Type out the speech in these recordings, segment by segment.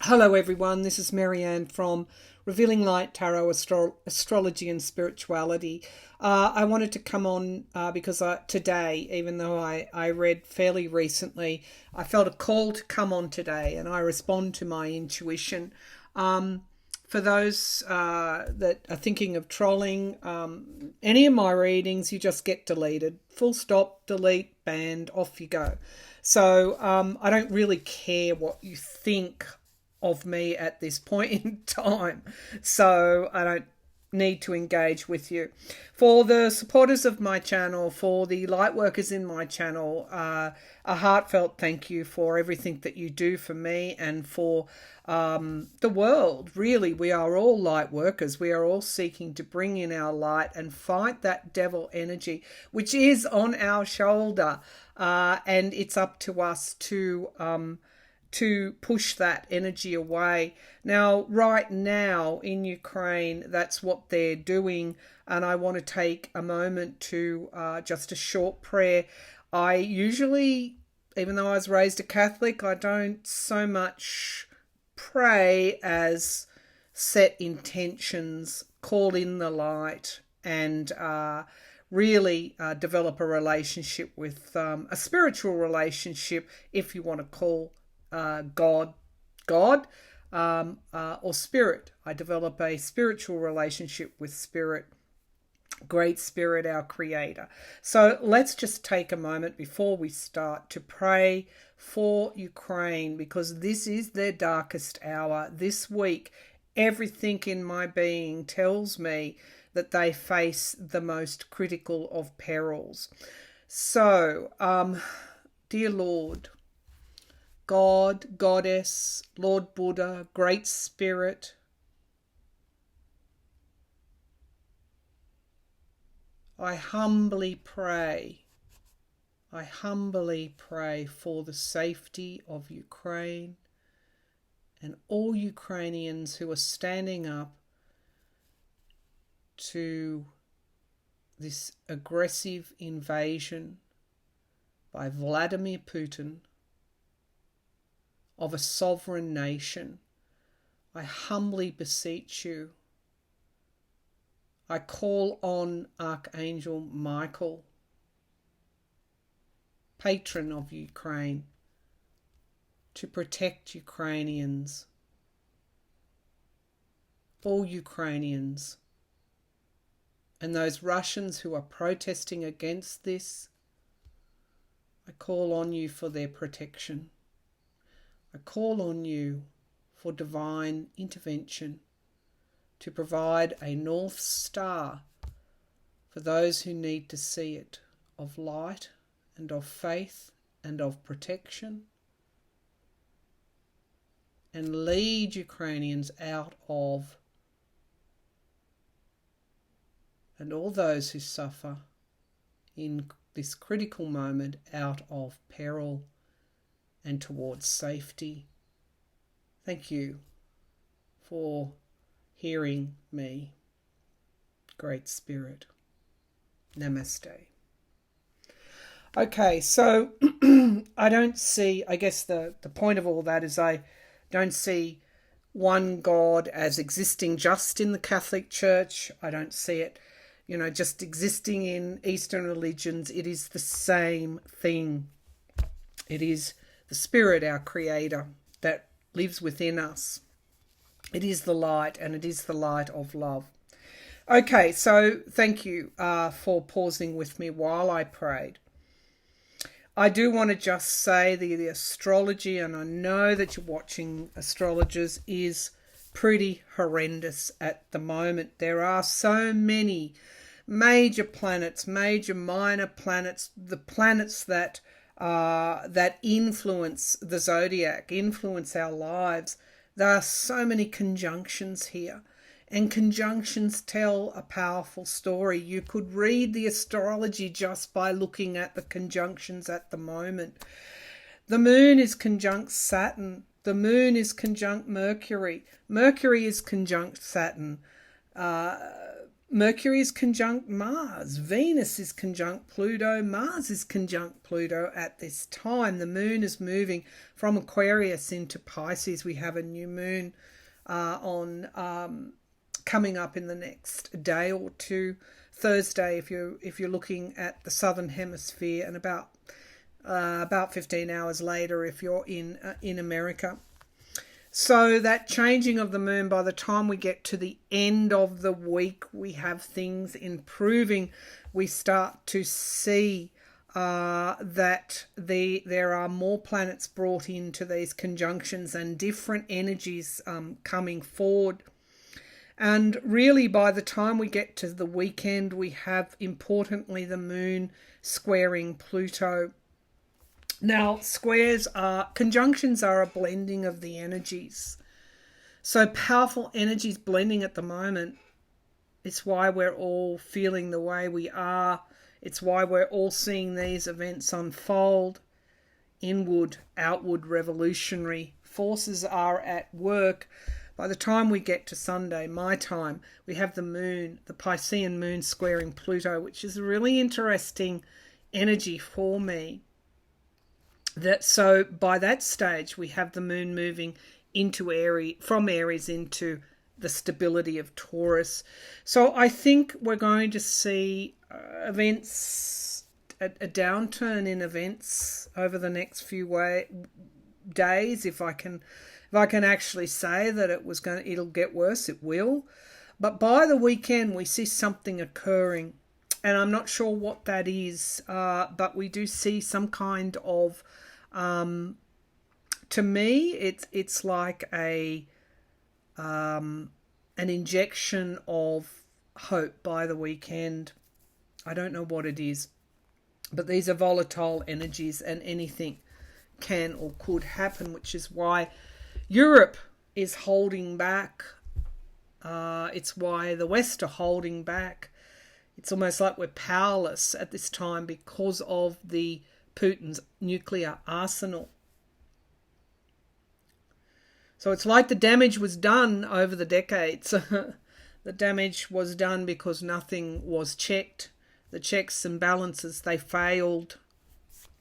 Hello everyone, this is Marianne from Revealing Light Tarot Astrology and Spirituality. I wanted to come on because today, even though I read fairly recently, I felt a call to come on today and I respond to my intuition. For those that are thinking of trolling, any of my readings, you just get deleted. Full stop, delete, banned, off you go. So I don't really care what you think of me at this point in time. So I don't need to engage with you. For the supporters of my channel, for the light workers in my channel, a heartfelt thank you for everything that you do for me and for the world. Really, we are all light workers. We are all seeking to bring in our light and fight that devil energy, which is on our shoulder. And it's up to us to push that energy away. Now, right now in Ukraine, that's what they're doing. And I want to take a moment to just a short prayer. I usually, even though I was raised a Catholic, I don't so much pray as set intentions, call in the light, and really develop a relationship with a spiritual relationship, if you want to call God, or Spirit. I develop a spiritual relationship with Spirit, Great Spirit, our Creator. So let's just take a moment before we start to pray for Ukraine, because this is their darkest hour. This week, everything in my being tells me that they face the most critical of perils. So, dear Lord, God, Goddess, Lord Buddha, Great Spirit, I humbly pray for the safety of Ukraine and all Ukrainians who are standing up to this aggressive invasion by Vladimir Putin of a sovereign nation. I humbly beseech you. I call on Archangel Michael, patron of Ukraine, to protect Ukrainians, all Ukrainians, and those Russians who are protesting against this. I call on you for their protection. I call on you for divine intervention to provide a North Star for those who need to see it, of light and of faith and of protection, and lead Ukrainians out of, and all those who suffer in this critical moment, out of peril and towards safety. Thank you for hearing me, Great Spirit. Namaste. Okay, so I don't see, I guess the point of all that is I don't see one God as existing just in the Catholic Church. I don't see it, just existing in Eastern religions. It is the same thing. It is the Spirit, our Creator, that lives within us. It is the light, and it is the light of love. Okay, so thank you for pausing with me while I prayed. I do want to just say the astrology, and I know that you're watching astrologers, is pretty horrendous at the moment. There are so many major planets, major minor planets, the planets that influence the zodiac, influence our lives. There are so many conjunctions here, and conjunctions tell a powerful story. You could read the astrology just by looking at the conjunctions at the moment. The moon is conjunct Saturn. The moon is conjunct Mercury. Mercury is conjunct Saturn. Mercury is conjunct Mars, Venus is conjunct Pluto, Mars is conjunct Pluto at this time. The moon is moving from Aquarius into Pisces. We have a new moon on coming up in the next day or two. Thursday, if you're looking at the southern hemisphere, and about 15 hours later if you're in America. So that changing of the moon, by the time we get to the end of the week, we have things improving. We start to see that there are more planets brought into these conjunctions and different energies coming forward. And really, by the time we get to the weekend, we have, importantly, the moon squaring Pluto. Now, conjunctions are a blending of the energies. So powerful energies blending at the moment. It's why we're all feeling the way we are. It's why we're all seeing these events unfold. Inward, outward, revolutionary forces are at work. By the time we get to Sunday, my time, we have the moon, the Piscean moon squaring Pluto, which is a really interesting energy for me. So by that stage, we have the moon moving into Aries, from Aries into the stability of Taurus. So I think we're going to see events, a downturn in events over the next few days. If I can actually say that it'll get worse, it will. But by the weekend, we see something occurring, and I'm not sure what that is. But we do see some kind of, to me, it's like an injection of hope by the weekend. I don't know what it is, but these are volatile energies, and anything can or could happen, which is why Europe is holding back. It's why the West are holding back. It's almost like we're powerless at this time because of the Putin's nuclear arsenal. So it's like the damage was done over the decades. The damage was done because nothing was checked. The checks and balances, they failed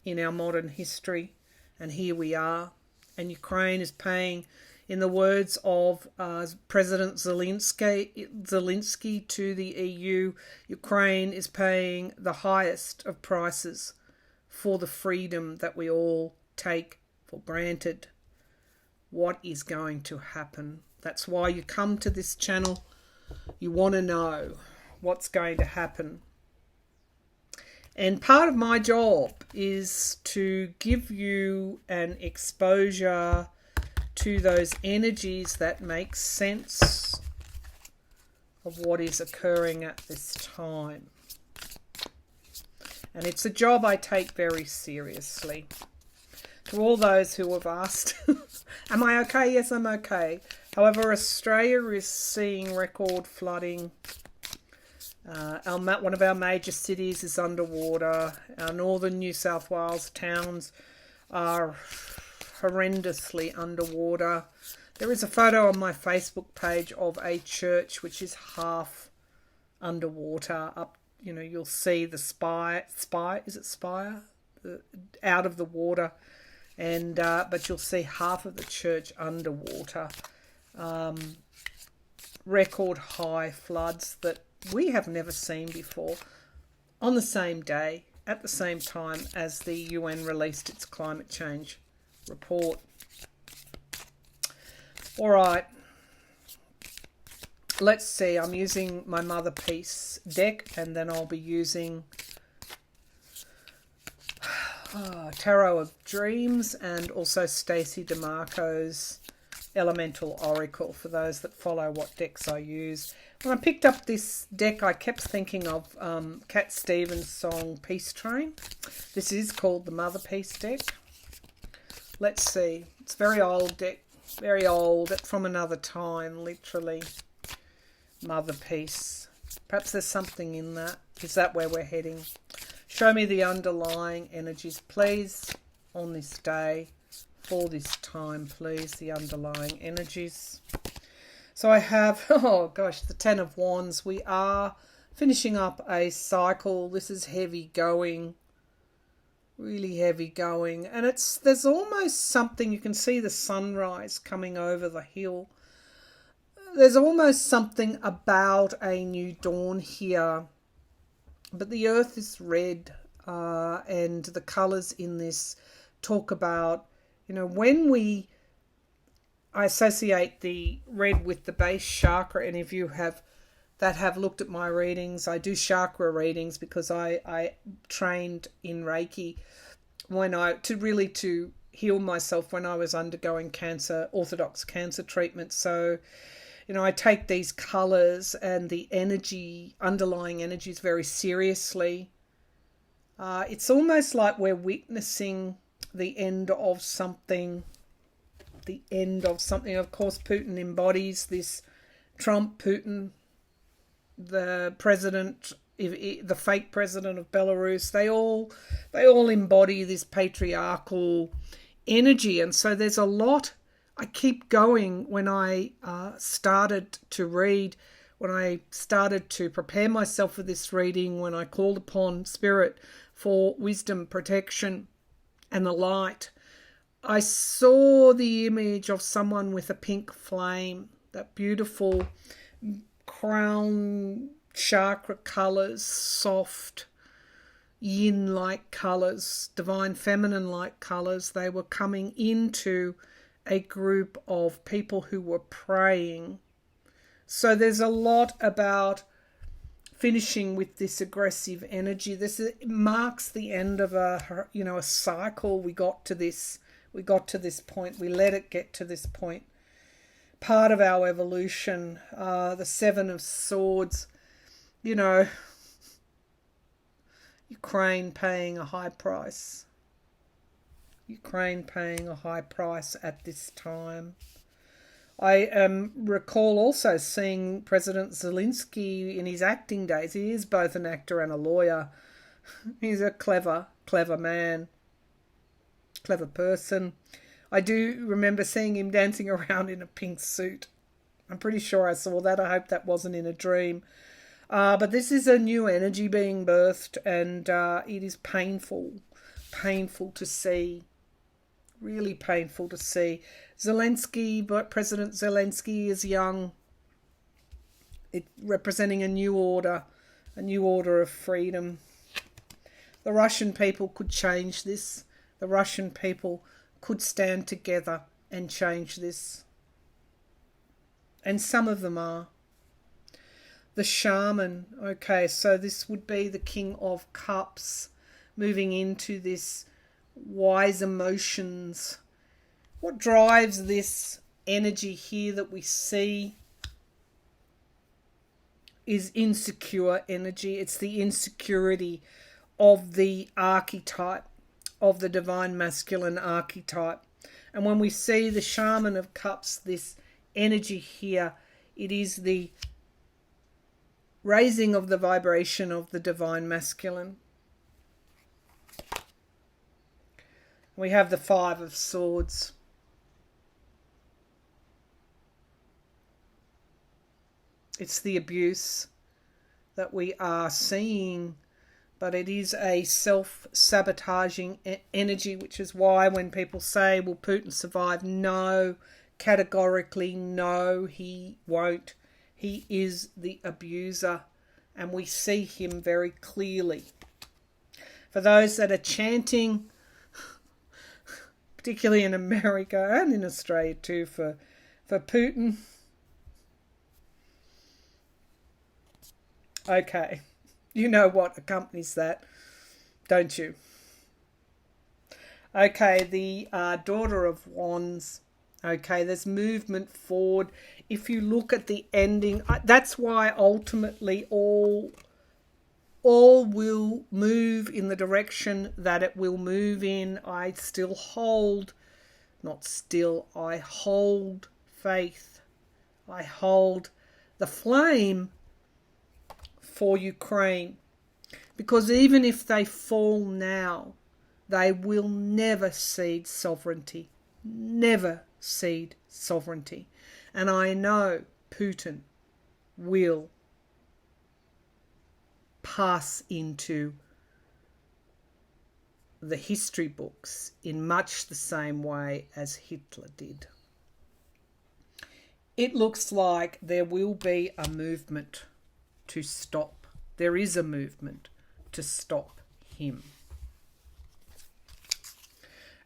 in our modern history. And here we are. And Ukraine is paying, in the words of President Zelensky to the EU, Ukraine is paying the highest of prices for the freedom that we all take for granted. What is going to happen? That's why you come to this channel. You want to know what's going to happen. And part of my job is to give you an exposure to those energies that make sense of what is occurring at this time. And it's a job I take very seriously. To all those who have asked, am I okay? Yes, I'm okay. However, Australia is seeing record flooding. One of our major cities is underwater. Our northern New South Wales towns are horrendously underwater. There is a photo on my Facebook page of a church which is half underwater. Up, you'll see the spire. Is it spire? Out of the water, and but you'll see half of the church underwater. Record high floods that we have never seen before on the same day, at the same time as the UN released its climate change report. All right, let's see. I'm using my Mother Peace deck, and then I'll be using Tarot of Dreams and also Stacey DeMarco's Elemental Oracle, for those that follow what decks I use. When I picked up this deck, I kept thinking of Cat Stevens' song Peace Train. This is called the Mother Peace deck. Let's see. It's a very old deck. Very old. It's from another time, literally. Mother Peace. Perhaps there's something in that. Is that where we're heading? Show me the underlying energies, please, on this day. For this time, please, the underlying energies. So I have, oh gosh, the Ten of Wands. We are finishing up a cycle. This is heavy going, really heavy going. And there's almost something, you can see the sunrise coming over the hill. There's almost something about a new dawn here. But the earth is red, and the colours in this talk about, when I associate the red with the base chakra. Any of you have looked at my readings, I do chakra readings because I trained in Reiki to heal myself when I was undergoing orthodox cancer treatment. So, I take these colours and the underlying energies very seriously. It's almost like we're witnessing the end of something. Of course, Putin embodies this. Putin, the president, the fake president of Belarus, they all embody this patriarchal energy. And so there's a lot. I keep going when I started to read, when I started to prepare myself for this reading, when I called upon Spirit for wisdom, protection, and the light. I saw the image of someone with a pink flame, that beautiful crown chakra colours, soft yin-like colours, divine feminine-like colours. They were coming into a group of people who were praying. So there's a lot about finishing with this aggressive energy. This marks the end of a cycle. We got to this point. We let it get to this point. Part of our evolution, the Seven of Swords, Ukraine paying a high price. Ukraine paying a high price at this time. I recall also seeing President Zelensky in his acting days. He is both an actor and a lawyer. He's a clever man, clever person. I do remember seeing him dancing around in a pink suit. I'm pretty sure I saw that. I hope that wasn't in a dream. But this is a new energy being birthed, and it is painful to see. Really painful to see. President Zelensky is young. Representing a new order of freedom. The Russian people could change this. The Russian people could stand together and change this. And some of them are. The shaman, okay, so this would be the King of Cups moving into this wise emotions. What drives this energy here that we see is insecure energy. It's the insecurity of the archetype, of the divine masculine archetype. And when we see the Shaman of Cups, this energy here, it is the raising of the vibration of the divine masculine. We have the Five of Swords. It's the abuse that we are seeing, but it is a self-sabotaging energy, which is why when people say, will Putin survive? No, categorically no, he won't. He is the abuser, and we see him very clearly. For those that are chanting, particularly in America and in Australia too, for Putin. Okay, you know what accompanies that, don't you? Okay, the Daughter of Wands. Okay, there's movement forward. If you look at the ending, that's why ultimately all will move in the direction that it will move in. I hold faith. I hold the flame for Ukraine. Because even if they fall now, they will never cede sovereignty. Never cede sovereignty. And I know Putin will pass into the history books in much the same way as Hitler did. It looks like there will be a movement to stop. There is a movement to stop him.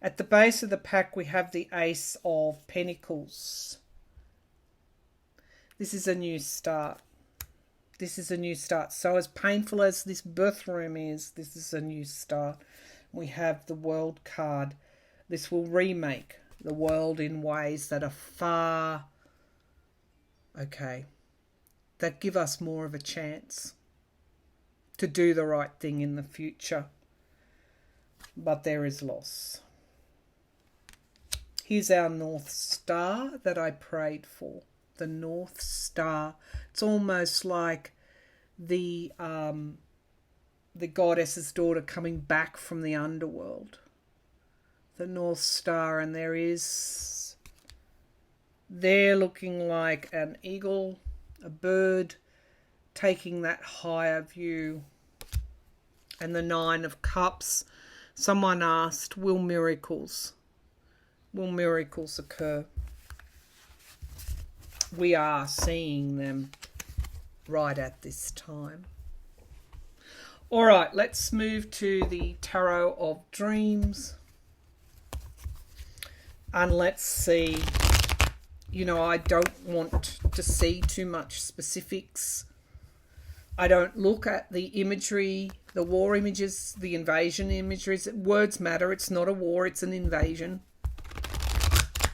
At the base of the pack, we have the Ace of Pentacles. This is a new start. This is a new start. So as painful as this birth room is, this is a new start. We have the World card. This will remake the world in ways that are far, that give us more of a chance to do the right thing in the future. But there is loss. Here's our North Star that I prayed for. The North Star. It's almost like the goddess's daughter coming back from the underworld. The North Star, and they're looking like an eagle, a bird, taking that higher view. And the Nine of Cups. Someone asked, will miracles occur? We are seeing them right at this time. All right, let's move to the Tarot of Dreams. And let's see, I don't want to see too much specifics. I don't look at the imagery, the war images, the invasion imageries. Words matter. It's not a war, it's an invasion.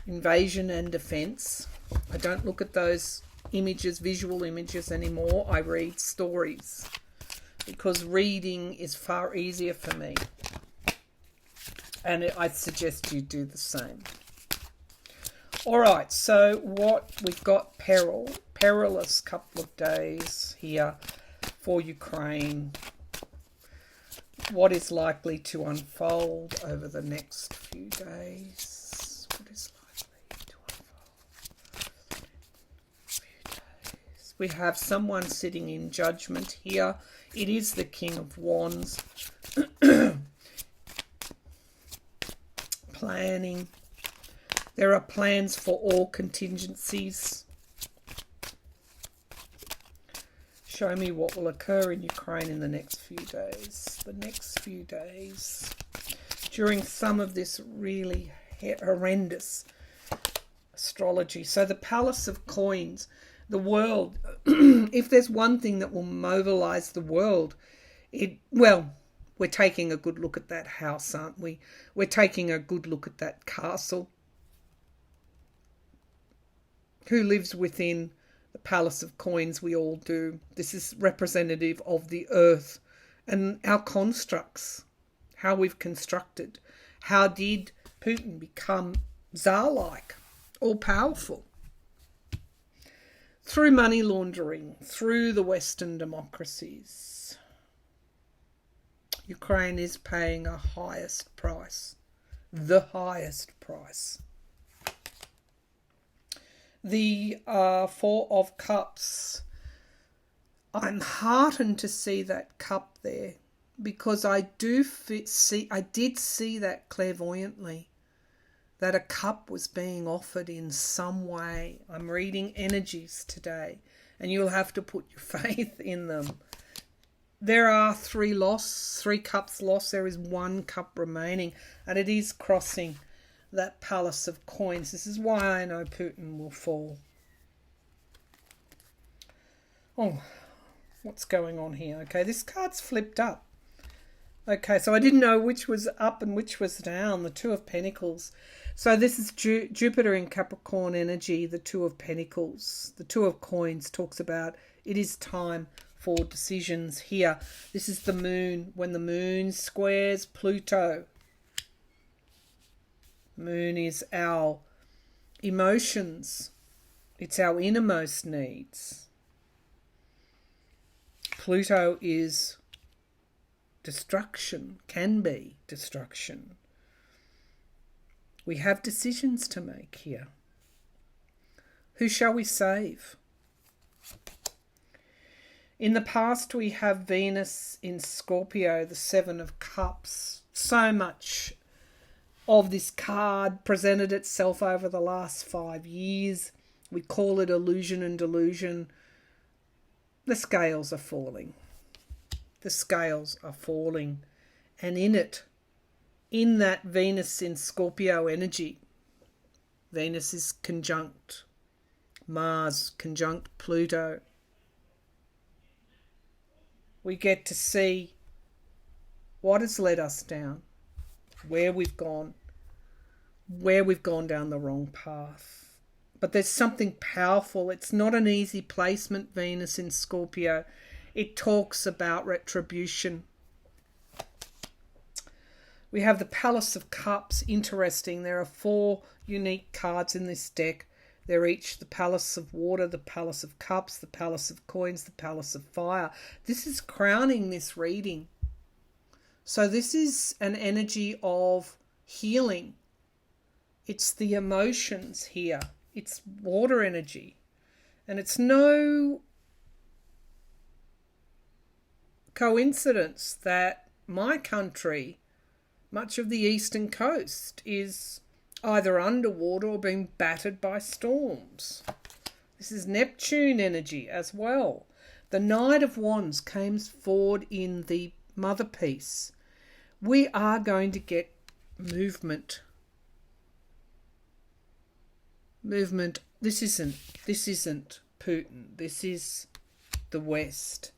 Invasion and defense. I don't look at those images, visual images anymore. I read stories because reading is far easier for me. And I suggest you do the same. All right, so what we've got, perilous couple of days here for Ukraine. What is likely to unfold over the next few days? What is likely to unfold? Few days. We have someone sitting in judgment here. It is the King of Wands. Planning. There are plans for all contingencies. Show me what will occur in Ukraine in the next few days. The next few days. During some of this really horrendous astrology. So the Palace of Coins, the world, if there's one thing that will mobilize the world, we're taking a good look at that house, aren't we? We're taking a good look at that castle. Who lives within the Palace of Coins? We all do. This is representative of the earth and our constructs, how we've constructed. How did Putin become Tsar-like, all-powerful? Through money laundering, through the Western democracies. Ukraine is paying a highest price, the highest price. The Four of Cups. I'm heartened to see that cup there because I did see that clairvoyantly, that a cup was being offered in some way. I'm reading energies today, and you'll have to put your faith in them. There are 3 cups lost. There is 1 cup remaining, and it is crossing that Palace of Coins. This is why I know Putin will fall. Oh, what's going on here? Okay, this card's flipped up. Okay, so I didn't know which was up and which was down. The Two of Pentacles. So this is Jupiter in Capricorn energy, the Two of Pentacles. The Two of Coins talks about it is time for decisions here. This is the moon. When the moon squares Pluto. Moon is our emotions. It's our innermost needs. Pluto is destruction, can be destruction. We have decisions to make here. Who shall we save? In the past, we have Venus in Scorpio, the Seven of Cups. So much of this card presented itself over the last 5 years. We call it illusion and delusion. The scales are falling. The scales are falling. And in it, in that Venus in Scorpio energy, Venus is conjunct Mars, conjunct Pluto. We get to see what has led us down, where we've gone down the wrong path. But there's something powerful. It's not an easy placement, Venus in Scorpio. It talks about retribution. We have the Palace of Cups. Interesting. There are 4 unique cards in this deck. They're each the Palace of Water, the Palace of Cups, the Palace of Coins, the Palace of Fire. This is crowning this reading. So this is an energy of healing. It's the emotions here. It's water energy. And it's no coincidence that my country, much of the eastern coast, is either underwater or being battered by storms. This is Neptune energy as well. The Knight of Wands came forward in the Mother piece. We are going to get movement. Movement. This isn't Putin. This is the West.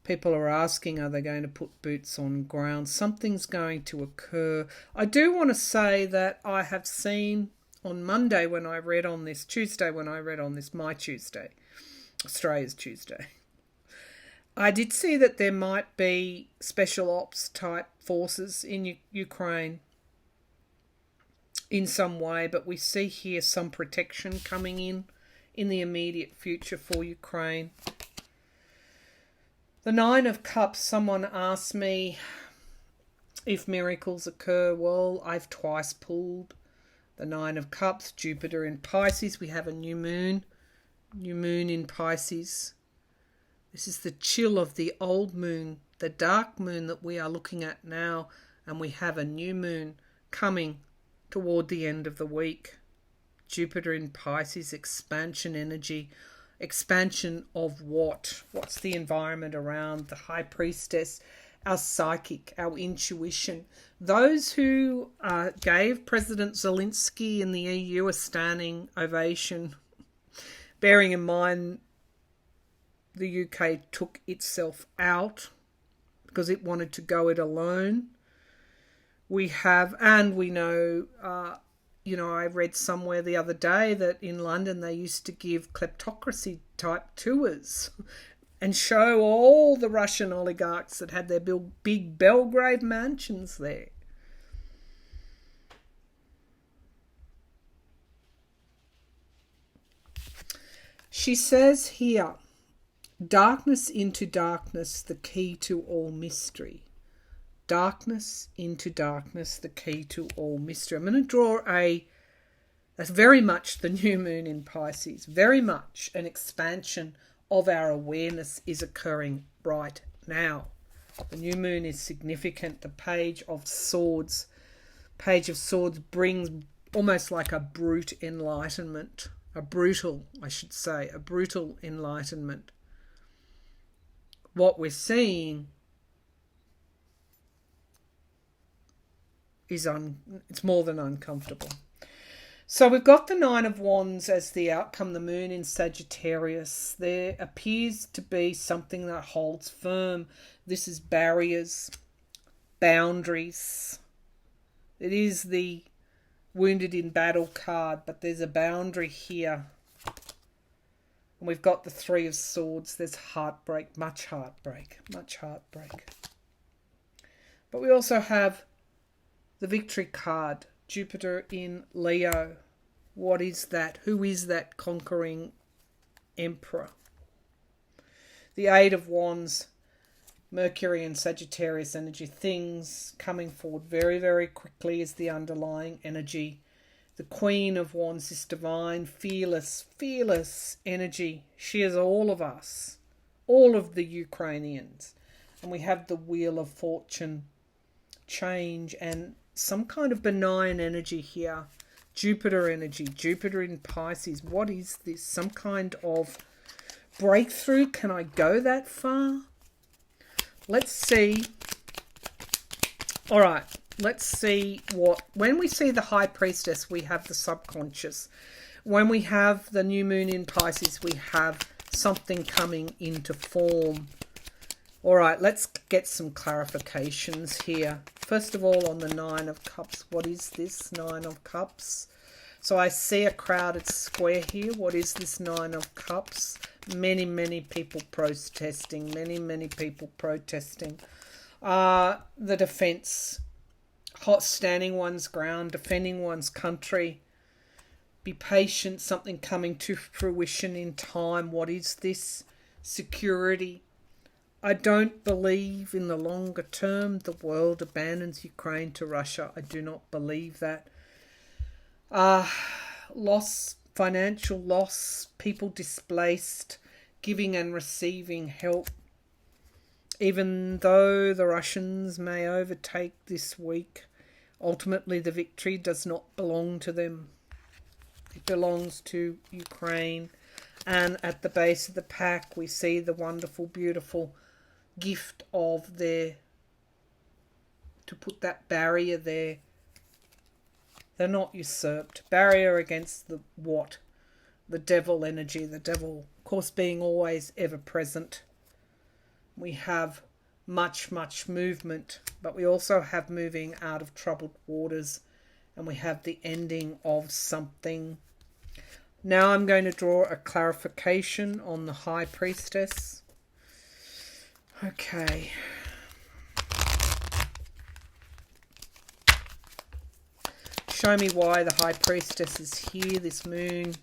People are asking, are they going to put boots on ground? Something's going to occur. I do want to say that I have seen on Monday when I read on this, Tuesday when I read on this, my Tuesday, Australia's Tuesday, I did see that there might be special ops type forces in Ukraine in some way, but we see here some protection coming in the immediate future for Ukraine. The Nine of Cups, someone asked me if miracles occur. Well, I've twice pulled the Nine of Cups, Jupiter in Pisces. We have a new moon in Pisces. This is the chill of the old moon, the dark moon that we are looking at now, and we have a new moon coming toward the end of the week. Jupiter in Pisces, expansion energy. Expansion of what? What's the environment around the High Priestess? Our psychic, our intuition. Those who gave President Zelensky in the EU a standing ovation, bearing in mind the UK took itself out because it wanted to go it alone. We have, and we know, I read somewhere the other day that in London they used to give kleptocracy type tours and show all the Russian oligarchs that had their big Belgrade mansions there. She says here, darkness into darkness, the key to all mystery. Darkness into darkness, the key to all mystery. I'm going to draw that's very much the new moon in Pisces. Very much an expansion of our awareness is occurring right now. The new moon is significant. The Page of Swords. Page of Swords brings almost like a brute enlightenment. A brutal enlightenment. What we're seeing it's more than uncomfortable. So we've got the Nine of Wands as the outcome, the moon in Sagittarius. There appears to be something that holds firm. This is barriers, boundaries. It is the wounded in battle card, but there's a boundary here. And we've got the Three of Swords. There's heartbreak, much heartbreak. But we also have the Victory card, Jupiter in Leo. What is that? Who is that conquering emperor? The Eight of Wands, Mercury and Sagittarius energy. Things coming forward very, very quickly is the underlying energy. The Queen of Wands is divine, fearless energy. She is all of us. all of the Ukrainians. And we have the Wheel of Fortune, change, and some kind of benign energy here. Jupiter energy, Jupiter in Pisces. What is this? Some kind of breakthrough? Can I go that far? Let's see. All right, let's see what... When we see the High Priestess, we have the subconscious. When we have the new moon in Pisces, we have something coming into form. All right, let's get some clarifications here. First of all, on the Nine of Cups, what is this Nine of Cups? So I see a crowded square here. What is this Nine of Cups? Many, many people protesting. Many people protesting. The defense, standing one's ground, defending one's country. Be patient, something coming to fruition in time. What is this? Security. I don't believe in the longer term the world abandons Ukraine to Russia. I do not believe that. Loss, financial loss, people displaced, giving and receiving help. Even though the Russians may overtake this week, ultimately the victory does not belong to them. It belongs to Ukraine. And at the base of the pack, we see the wonderful, beautiful gift of to put that barrier there. They're not usurped. Barrier against the what? The devil energy. The devil, of course, being always ever present. We have much movement, but we also have moving out of troubled waters, and we have the ending of something. Now I'm going to draw a clarification on the High Priestess. Okay. Show me why the High Priestess is here, this moon.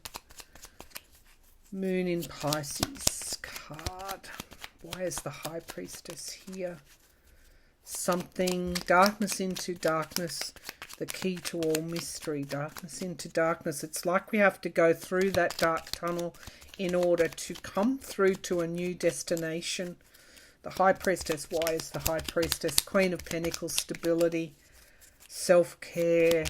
Moon in Pisces card. Why is the High Priestess here? Something, darkness into darkness, the key to all mystery. Darkness into darkness. It's like we have to go through that dark tunnel in order to come through to a new destination. The High Priestess, why is the High Priestess? Queen of Pentacles, stability, self-care,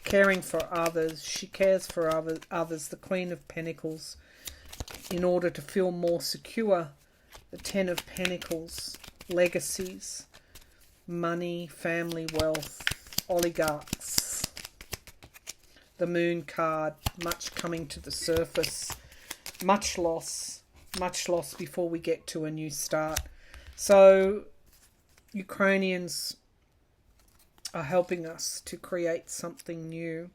caring for others. She cares for others. The Queen of Pentacles, in order to feel more secure. The Ten of Pentacles, legacies, money, family, wealth, oligarchs. The Moon card, much coming to the surface, much loss before we get to a new start. So Ukrainians are helping us to create something new.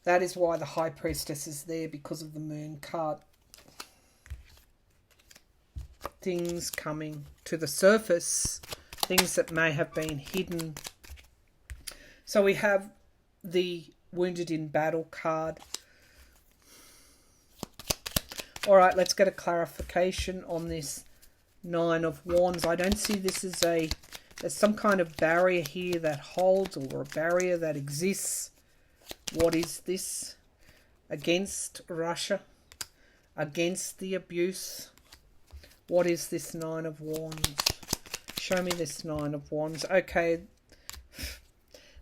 That is why the High Priestess is there, because of the Moon card. Things coming to the surface, things that may have been hidden. So we have the Wounded in Battle card. All right, let's get a clarification on this Nine of Wands. I don't see this as there's some kind of barrier here that holds, or a barrier that exists. What is this? Against Russia, against the abuse. What is this Nine of Wands? Show me this Nine of Wands. Okay,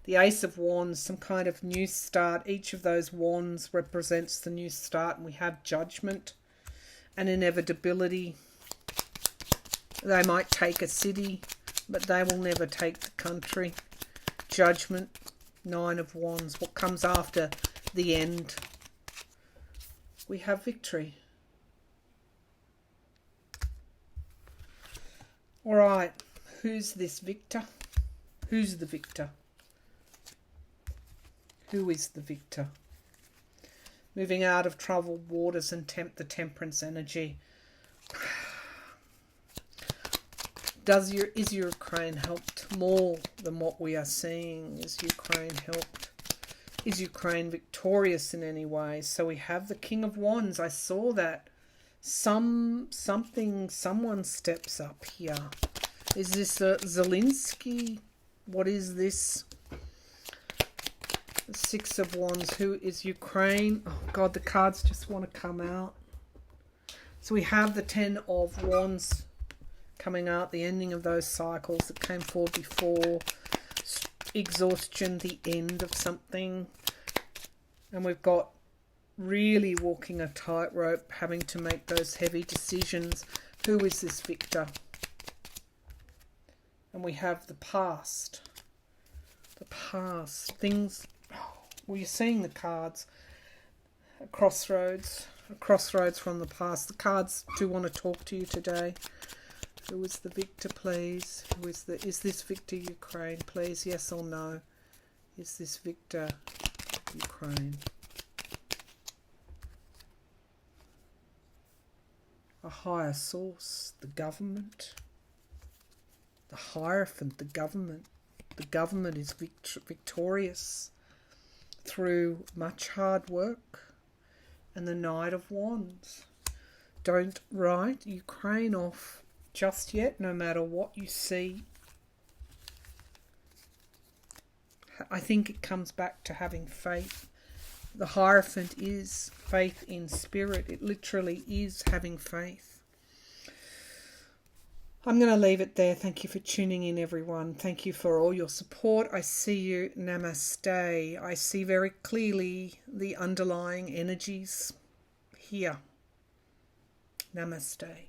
the Ace of Wands, some kind of new start. Each of those wands represents the new start, and we have Judgment and inevitability. They might take a city, but they will never take the country. Judgment, Nine of Wands. What comes after the end? We have victory. All right, who's this victor? Who's the victor? Who is the victor? Moving out of troubled waters and the Temperance energy. Is Ukraine helped more than what we are seeing? Is Ukraine helped? Is Ukraine victorious in any way? So we have the King of Wands. I saw that. Someone steps up here. Is this Zelensky? What is this? The Six of Wands. Who is Ukraine? Oh God, the cards just want to come out. So we have the Ten of Wands coming out, the ending of those cycles that came forward before, exhaustion, the end of something. And we've got really walking a tightrope, having to make those heavy decisions. Who is this victor? And we have the past. The past. Things. Well, you're seeing the cards. A crossroads. A crossroads from the past. The cards do want to talk to you today. Who is the victor, please? Is this victor Ukraine, please? Yes or no? Is this victor Ukraine? A higher source, the government. The Hierophant, the government. The government is victorious through much hard work. And the Knight of Wands. Don't write Ukraine off just yet, no matter what you see. I think it comes back to having faith. The Hierophant is faith in spirit. It literally is having faith. I'm going to leave it there. Thank you for tuning in, everyone. Thank you for all your support. I see you. Namaste. I see very clearly the underlying energies here. Namaste.